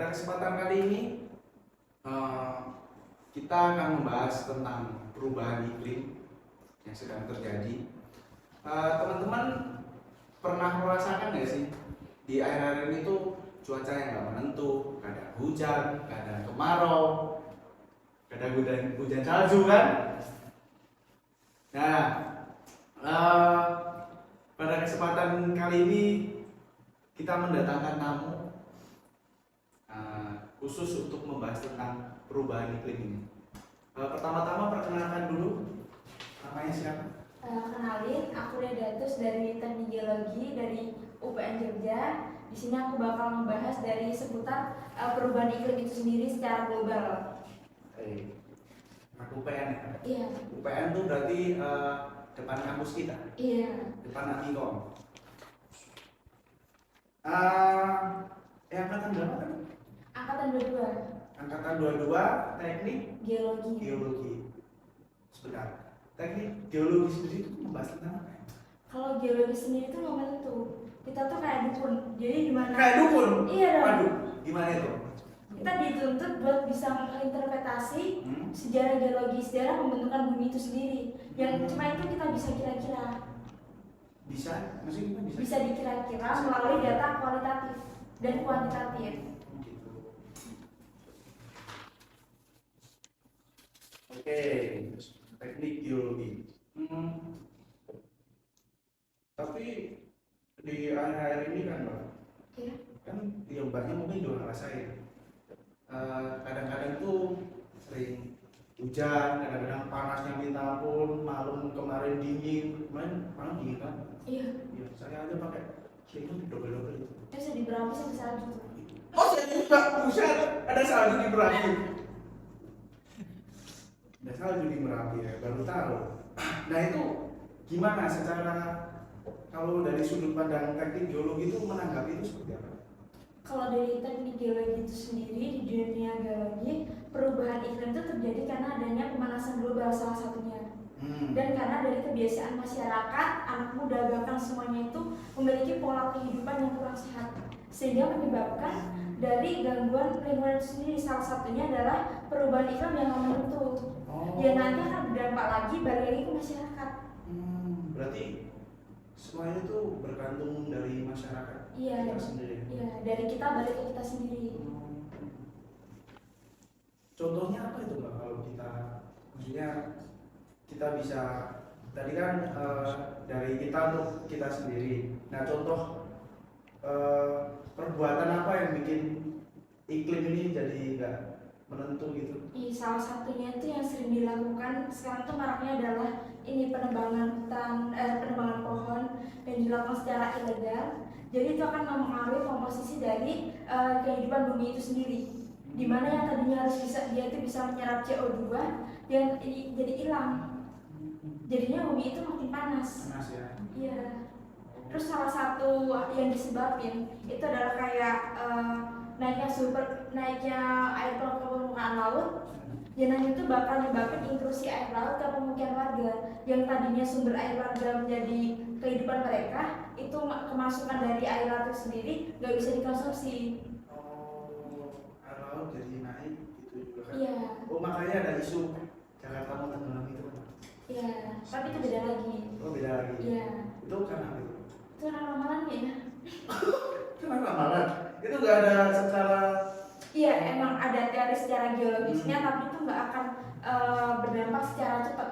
Pada kesempatan kali ini eh, kita akan membahas tentang perubahan iklim yang sedang terjadi. Teman-teman pernah merasakan nggak sih di akhir-akhir ini tuh cuaca yang nggak menentu, kadang hujan, kadang kemarau, kadang hujan salju kan? Nah, eh, pada kesempatan kali ini kita mendatangkan tamu khusus untuk membahas tentang perubahan iklim ini. Pertama-tama perkenalkan dulu, namanya siapa? Kenalin, aku Redatus dari Teknik Geologi dari UPN Jogja. Di sini aku bakal membahas dari seputar perubahan iklim itu sendiri secara global. Anak UPN ya? Iya. UPN tuh berarti depan kampus kita? Iya. Depan Atikom. Angkatan berapa kan? Angkatan 22. Angkatan 22, teknik Geologi. Sebentar. Teknik geologi sendiri itu membahas tentang apa? Kalau geologi sendiri itu nggak menentu. Kita tuh kayak dukun. Jadi gimana? Kayak dukun? Iya dong. Waduh, gimana itu? Kita dituntut buat bisa menginterpretasi sejarah geologi, sejarah pembentukan bumi itu sendiri. Yang cuma itu kita bisa kira-kira. Bisa? Maksudnya bisa? Bisa dikira-kira melalui data kualitatif dan kuantitatif. Gitu. Oke, teknik geologi. Tapi di akhir-akhir ini kan, Mbak, Iya. kan yang banyak mungkin juga ngerasain. Kadang-kadang tuh sering hujan, kadang-kadang panasnya minta ampun, malam kemarin dingin, malam dingin kan? Iya. Iya, saya aja pakai selimut double-double itu. Bisa di berapa sampai salju. Oh, saya juga, buset, ada salju di Merapi. Ada salju di Merapi ya, baru tahu. Nah itu gimana secara kalau dari sudut pandang teknik geologi itu menanggapi itu seperti apa? Kalau dari teknik geologi itu sendiri di dunia geologi, perubahan iklim itu terjadi karena adanya pemanasan global salah satunya. Dan karena dari kebiasaan masyarakat, anak muda bahkan semuanya itu memiliki pola kehidupan yang kurang sehat, sehingga menyebabkan dari gangguan lingkungan itu sendiri. Salah satunya adalah perubahan iklim yang nggak menentu, yang nanti akan berdampak lagi balik lagi ke masyarakat. Berarti semuanya itu bergantung dari masyarakat kita sendiri. Iya, dari kita balik ke kita sendiri. Contohnya apa itu Mbak kalau kita, maksudnya kita bisa tadi kan dari kita untuk kita sendiri. Nah contoh perbuatan apa yang bikin iklim ini jadi nggak menentu gitu? Salah satunya itu yang sering dilakukan sekarang tuh maraknya adalah ini penebangan hutan, penebangan pohon yang dilakukan secara ilegal. Jadi itu akan mempengaruhi komposisi dari kehidupan bumi itu sendiri. Dimana yang tadinya harus dia itu bisa menyerap CO2 yang jadi hilang. Jadinya bumi itu makin panas. Panas ya. Iya. Terus salah satu yang disebabin itu adalah kayak naiknya air laut ke permukaan laut. Yang itu bakal menyebabkan intrusi air laut ke pemukiman warga yang tadinya sumber air warga menjadi kehidupan mereka, itu kemasukan dari air laut itu sendiri nggak bisa dikonsumsi. Air laut jadi naik gitu juga kan? Iya. Oh makanya ada isu Jakarta mau tenggelam itu kan? Iya, tapi itu beda lagi. Oh beda lagi? Iya. Itu karena apa itu? Itu ramalannya ya. Karena ramalan? Itu nggak ada secara. Iya, emang ada teori secara geologisnya, tapi itu nggak akan berdampak secara cepat.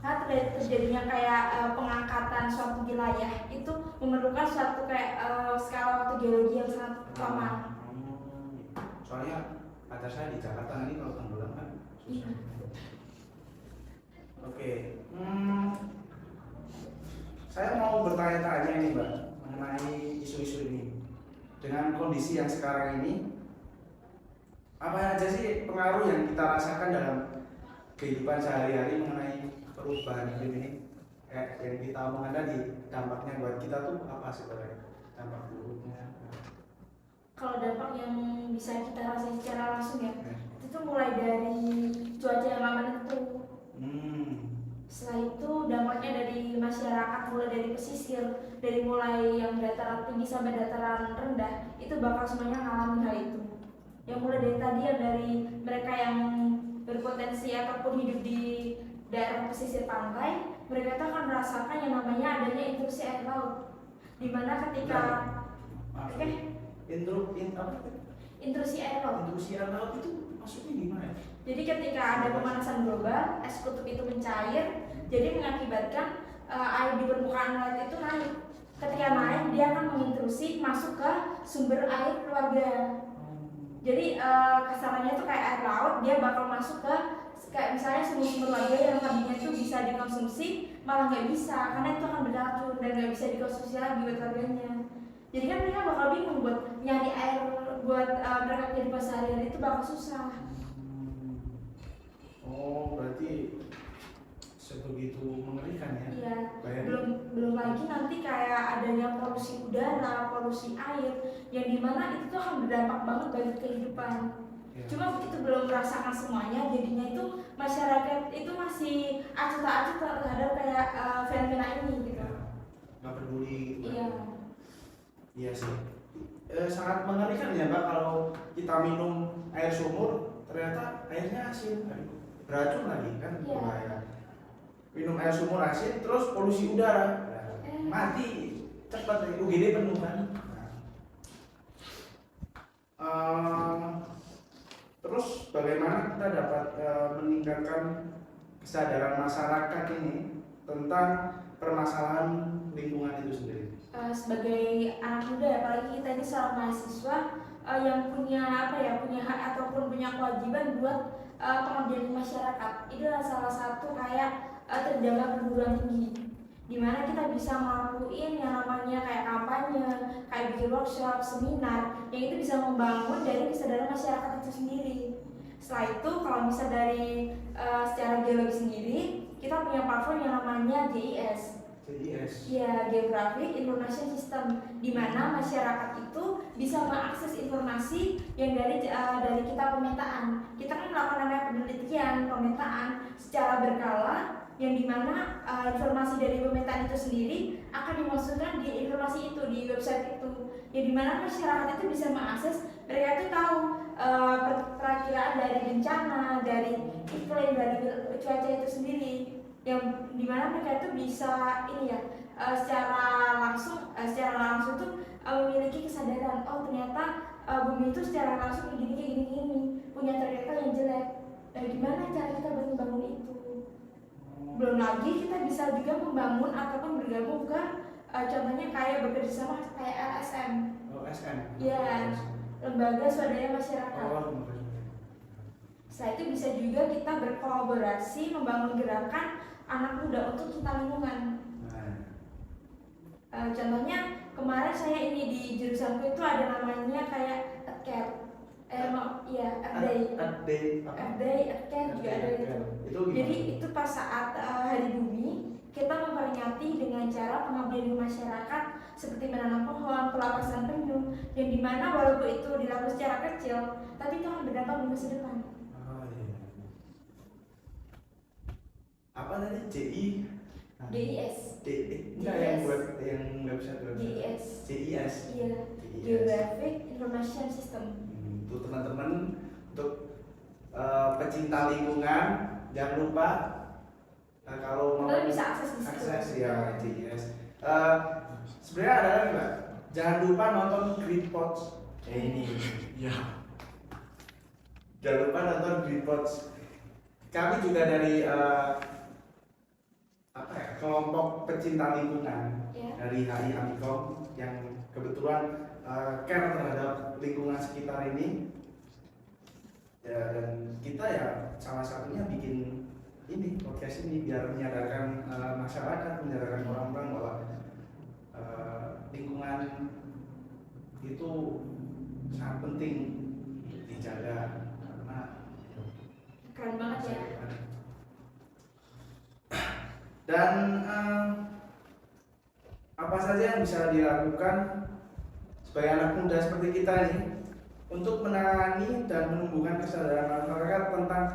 Karena terjadinya kayak pengangkatan suatu wilayah itu memerlukan suatu kayak skala waktu geologi yang sangat lama. Soalnya pacar saya di Jakarta nanti kalau tenggelam kan susah. Iya. Oke. Saya mau bertanya-tanya nih Mbak mengenai isu-isu ini. Dengan kondisi yang sekarang ini, apa aja sih pengaruh yang kita rasakan dalam kehidupan sehari-hari mengenai perubahan iklim ini? Yang kita omongkan tadi, dampaknya buat kita tuh apa sebenarnya? Dampak buruknya? Kalau dampak yang bisa kita rasain secara langsung ya, itu mulai dari cuaca yang nggak menentu. Setelah itu dampaknya dari masyarakat mulai dari pesisir, dari mulai yang dataran tinggi sampai dataran rendah itu bakal semuanya ngalamin hal itu. Yang mulai dari tadi yang dari mereka yang berpotensi ataupun hidup di daerah pesisir pantai, mereka itu akan merasakan yang namanya adanya intrusi air laut, dimana ketika intrusi air laut. Intrusi air laut itu maksudnya gimana? Jadi ketika ada pemanasan global, es kutub itu mencair, jadi mengakibatkan air di permukaan laut itu naik. Ketika naik, dia akan mengintrusi masuk ke sumber air keluarga. Jadi kasarannya itu kayak air laut, dia bakal masuk ke kayak misalnya sumber-sumber warga yang tadinya itu bisa dikonsumsi, malah nggak bisa karena itu akan beracun dan nggak bisa dikonsumsi lagi buat warganya. Jadi kan mereka bakal bingung buat nyari air buat mereka kehidupan sehari-hari itu bakal susah. Oh, berarti sebegitu mengerikan ya? Iya. Belum lagi nanti kayak adanya polusi udara, polusi air, yang dimana itu tuh akan berdampak banget bagi kehidupan. Ya. Cuma begitu belum merasakan semuanya, jadinya itu masyarakat itu masih acuh tak acuh terhadap kayak fenomena ini gitu. Nggak peduli. Iya. Iya sih. Sangat mengerikan ya Mbak kalau kita minum air sumur ternyata airnya asin, beracun lagi kan bahaya. Minum air sumur asin terus polusi udara, mati cepat UGD penuh kan. Terus bagaimana kita dapat meningkatkan kesadaran masyarakat ini tentang permasalahan lingkungan itu sendiri? Sebagai anak muda, apalagi kita ini seorang mahasiswa yang punya punya hak ataupun punya kewajiban buat pengabdian masyarakat. Itu adalah salah satu kayak terjangkau perguruan tinggi, dimana kita bisa melakukan yang namanya kayak kampanye, kayak bikin workshop, seminar, yang itu bisa membangun dari kesadaran masyarakat itu sendiri. Setelah itu kalau misal dari secara geologi sendiri, kita punya platform yang namanya GIS. Ya, Geographic Information System, di mana masyarakat itu bisa mengakses informasi yang dari kita pemetaan. Kita kan melakukan namanya penelitian, pemetaan secara berkala, yang dimana informasi dari pemetaan itu sendiri akan dimasukkan di informasi itu di website itu, yang dimana masyarakat itu bisa mengakses, mereka itu tahu perakiraan dari bencana, dari iklim, dari cuaca itu sendiri, yang dimana mereka itu bisa secara langsung tuh memiliki kesadaran, oh ternyata bumi itu secara langsung gini, punya ternyata yang jelek. Gimana cara kita membangun itu? Belum lagi kita bisa juga membangun ataupun bergabung ke contohnya kayak bekerja sama kayak LSM. LSM? Ya, Lembaga Swadaya Masyarakat. Setelah itu bisa juga kita berkolaborasi membangun gerakan anak muda untuk cinta lingkungan. Contohnya kemarin saya ini di jurusanku itu ada namanya kayak Earth Day juga ada itu. Jadi itu pas saat Hari Bumi, kita memperingati dengan cara pengabdian masyarakat seperti menanam pohon, pelapasan penyu, yang dimana walaupun itu dilakukan secara kecil, tapi itu akan berdampak di masa depan. Apa tadi? GIS. Enggak, yang buat yang website. GIS. Iya. GIS. Geographic Information System. Untuk teman-teman, untuk pecinta lingkungan, jangan lupa kalau mau bisa akses ya GIS. Sebenarnya ada lagi Mbak, jangan lupa nonton Green Pods. Ini ya. Jangan lupa nonton Green Pods. Kami juga dari kelompok pecinta lingkungan dari HI Amikom yang kebetulan care terhadap lingkungan sekitar ini ya, dan kita ya salah satunya bikin ini podcast ini biar menyadarkan masyarakat, menyadarkan orang-orang bahwa lingkungan itu sangat penting untuk dijaga karena keren banget ya. Dan apa saja yang bisa dilakukan sebagai anak muda seperti kita ini untuk menangani dan menumbuhkan kesadaran masyarakat tentang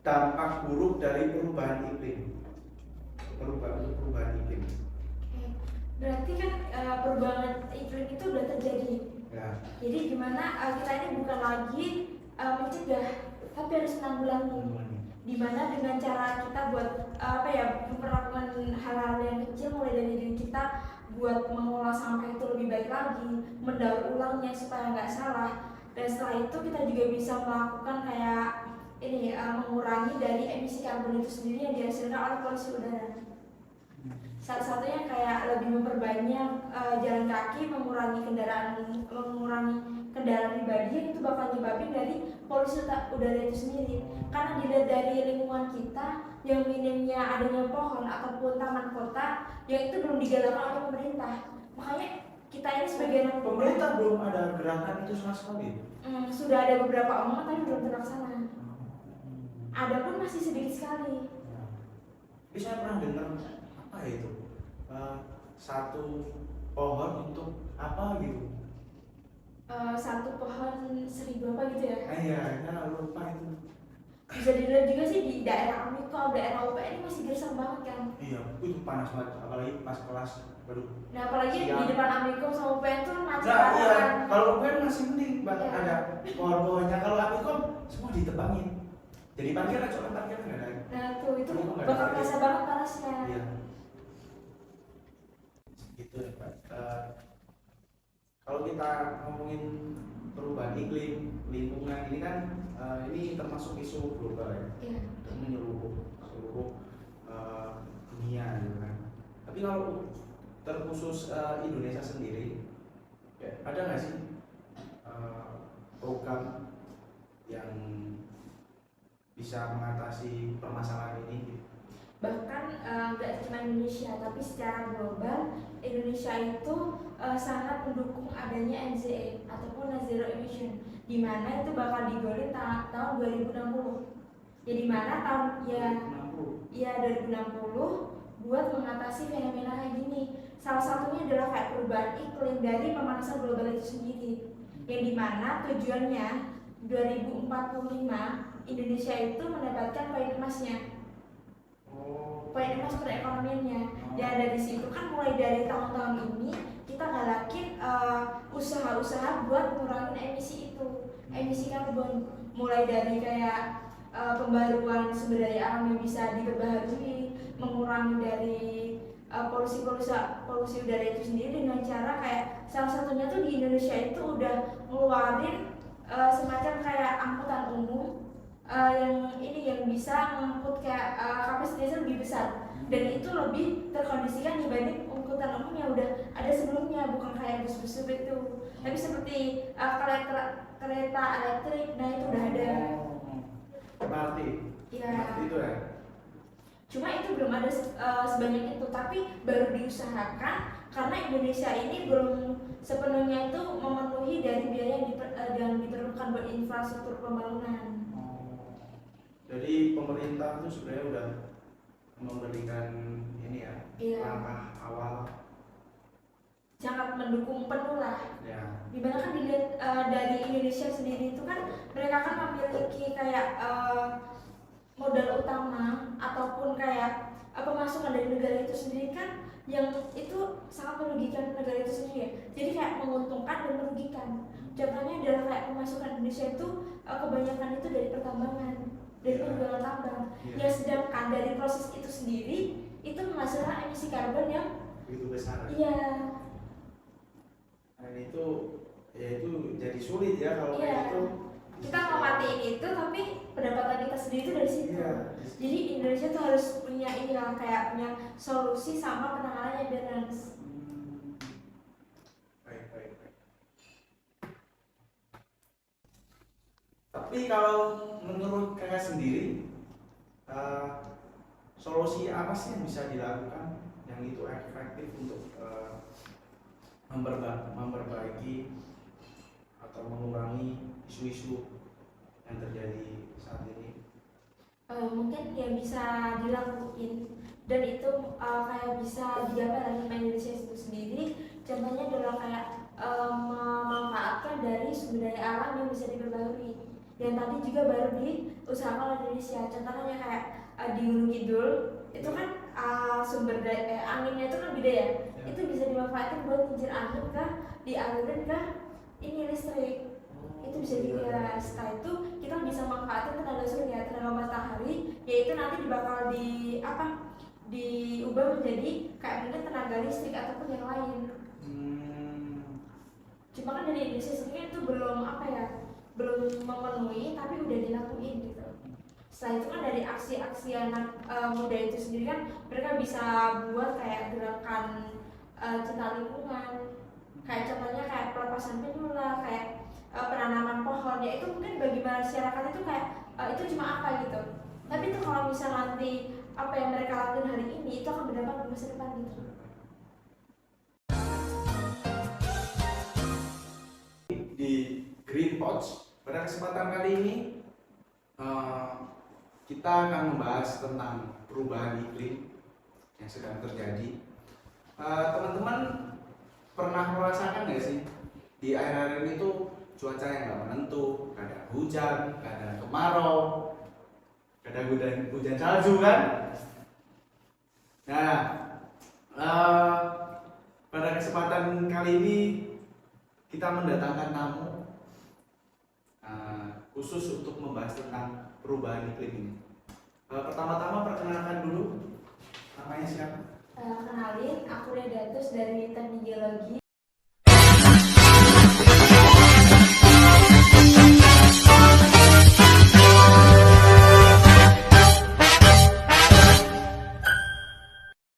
dampak buruk dari perubahan iklim? perubahan iklim? Oke. Berarti kan perubahan iklim itu udah terjadi. Ya. Jadi gimana kita ini bukan lagi mencegah, tapi harus menanggulangi. Dimana dengan cara kita buat memperlakukan hal-hal yang kecil mulai dari diri kita, buat mengolah sampah itu lebih baik lagi, mendaur ulangnya supaya nggak salah. Dan setelah itu kita juga bisa melakukan kayak ini mengurangi dari emisi karbon itu sendiri yang dihasilkan oleh polusi udara. Salah satunya kayak lebih memperbanyak jalan kaki, mengurangi kendaraan pribadi, yang itu bakal nyebabin dari polusi udara itu sendiri. Karena dilihat dari lingkungan kita yang minimnya adanya pohon ataupun taman kota yang itu belum digalakkan oleh pemerintah. Makanya kita ini sebagai anak pemerintah belum ada gerakan itu sama sekali. Sudah ada beberapa omongan tapi belum terlaksana. Ada pun masih sedikit sekali. Tapi saya pernah dengar apa itu satu pohon untuk apa gitu? Satu pohon 1000 apa gitu ya? Iya, saya lupa itu. Bisa dilihat juga sih di daerah Amikom, daerah UPN ini masih gersang banget kan? Iya, itu panas banget, apalagi pas kelas. Waduh. Nah apalagi di depan Amikom sama UPN tuh macet Nah, banget iya. kan? Kalau UPN masih mending, Iya. ada pohon-pohonnya. Kalau Amikom semua ditebangin. Jadi parkiran, soalnya parkiran nggak ada. Nah tuh itu Amikom nggak ada bakal parkir. kerasa banget panasnya. Iya. Gitu ya Pak. Kalau kita ngomongin perubahan iklim, lingkungan ini kan ini termasuk isu global ya. Iya. Dan menyeluruh seluruh dunia gitu kan. Tapi kalau terkhusus Indonesia sendiri, ya, ada nggak sih program yang bisa mengatasi permasalahan ini? Bahkan nggak cuma Indonesia tapi secara global Indonesia itu sangat mendukung adanya NZE ataupun Net Zero Emission, di mana itu bakal digolin tahun 2060. Ya di mana tahun ya 2060 buat mengatasi fenomena kayak gini. Salah satunya adalah kayak perubahan iklim dari pemanasan global itu sendiri. Yang di mana tujuannya 2045 Indonesia itu mendapatkan poin emasnya. Poin emas perekonomiannya. Dan dari situ kan mulai dari tahun-tahun ini kita galakin usaha-usaha buat ngurangin emisi itu, emisi karbon. Mulai dari kayak pembaruan sumber daya alam yang bisa diperbaharui, mengurangi dari polusi udara itu sendiri dengan cara kayak salah satunya tuh di Indonesia itu udah ngeluarin semacam kayak angkutan umum yang bisa mengangkut kayak kapasitasnya lebih besar, dan itu lebih terkondisikan dibanding angkutan umum yang udah ada sebelumnya, bukan kayak bus-bus itu, tapi seperti kereta elektrik. Nah itu udah ada. Berarti Ya. itu ya. Cuma itu belum ada sebanyak itu, tapi baru diusahakan karena Indonesia ini belum sepenuhnya itu memenuhi dari biaya yang diperlukan buat infrastruktur pembangunan. Jadi pemerintah itu sebenarnya udah memberikan ini ya, Iya. langkah awal. Sangat mendukung penuh lah. Ya. Dimana kan dilihat dari Indonesia sendiri itu kan mereka kan memiliki kayak modal utama ataupun kayak pemasukan dari negara itu sendiri kan yang itu sangat merugikan negara itu sendiri ya. Jadi kayak menguntungkan dan merugikan. Contohnya adalah kayak pemasukan Indonesia itu kebanyakan itu dari pertambangan, dari penjualan tambang. Yang sedangkan dari proses itu sendiri itu menghasilkan emisi karbon yang begitu besar. Iya. Nah itu ya itu jadi sulit ya kalau Iya. itu. Kita mau matiin itu tapi pendapatan kita sendiri itu dari situ. Iya. Jadi Indonesia tuh harus punya ini lah, kayak punya solusi sama penanganan yang balance. Baik. Tapi kalau menurut kakak sendiri, solusi apa sih yang bisa dilakukan yang itu efektif untuk memperbaiki atau mengurangi isu-isu yang terjadi saat ini? Mungkin yang bisa dilakuin dan itu kayak bisa digapai lagi sama Indonesia itu sendiri. Contohnya adalah kayak memanfaatkan dari sumber daya alam yang bisa diperbarui. Yang tadi juga baru diusahakan oleh Indonesia. Contohnya kayak di Gunung Kidul itu kan sumber daya anginnya itu kan beda ya. Itu bisa dimanfaatin buat kincir angin kah, dialirin kah ini listrik. Itu bisa juga. Setelah itu kita bisa manfaatin tenaga surya, tenaga matahari, yaitu nanti bakal diubah menjadi kayak mungkin tenaga listrik ataupun yang lain. Cuma kan dari Indonesia sendiri itu belum belum memenuhi, tapi udah dilakuin gitu. Setelah itu kan dari aksi-aksi anak muda itu sendiri kan mereka bisa buat kayak gerakan cinta lingkungan, kayak contohnya kayak pelepasan penyula, kayak penanaman pohon. Ya itu mungkin bagi masyarakat itu kayak itu cuma apa gitu, tapi itu kalau misal nanti apa yang mereka lakukan hari ini itu akan berdampak di masa depan gitu. Di Green Pouch pada kesempatan kali ini kita akan membahas tentang perubahan iklim yang sedang terjadi. Teman-teman pernah merasakan nggak sih di akhir-akhir ini tuh cuaca yang nggak menentu, kadang hujan, kadang kemarau, kadang hujan salju kan? Nah, pada kesempatan kali ini kita mendatangkan tamu khusus untuk membahas tentang perubahan iklim ini. Pertama-tama perkenalkan dulu, namanya siapa? Kenalin, aku Redatus dari Teknik